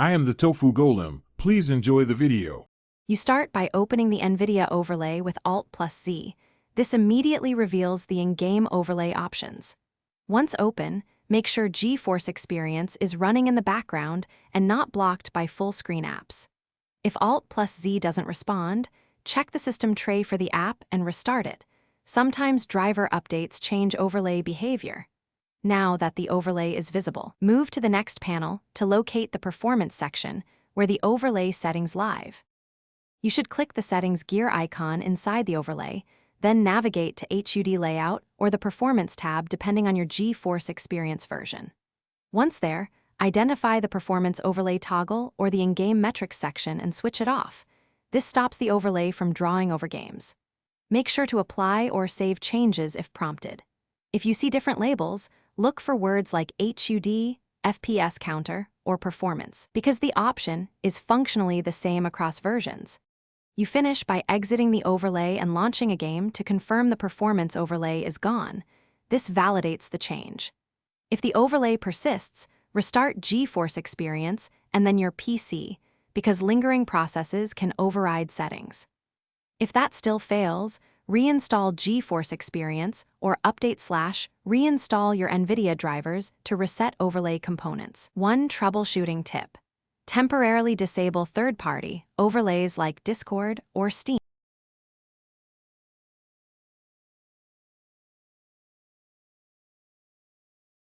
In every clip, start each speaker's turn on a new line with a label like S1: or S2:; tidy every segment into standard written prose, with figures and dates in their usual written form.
S1: I am the Tofu Golem. Please enjoy the video.
S2: You start by opening the NVIDIA overlay with Alt+Z. This immediately reveals the in-game overlay options. Once open, make sure GeForce Experience is running in the background and not blocked by full-screen apps. If Alt+Z doesn't respond, check the system tray for the app and restart it. Sometimes driver updates change overlay behavior. Now that the overlay is visible, move to the next panel to locate the Performance section where the overlay settings live. You should click the settings gear icon inside the overlay, then navigate to HUD Layout or the Performance tab depending on your GeForce Experience version. Once there, identify the Performance Overlay toggle or the In-Game Metrics section and switch it off. This stops the overlay from drawing over games. Make sure to apply or save changes if prompted. If you see different labels, look for words like HUD, FPS counter, or performance, because the option is functionally the same across versions. You finish by exiting the overlay and launching a game to confirm the performance overlay is gone. This validates the change. If the overlay persists, restart GeForce Experience and then your PC, because lingering processes can override settings. If that still fails, reinstall GeForce Experience or update/reinstall your NVIDIA drivers to reset overlay components. One troubleshooting tip: temporarily disable third-party overlays like Discord or Steam.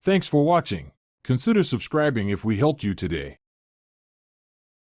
S1: Thanks for watching. Consider subscribing if we helped you today.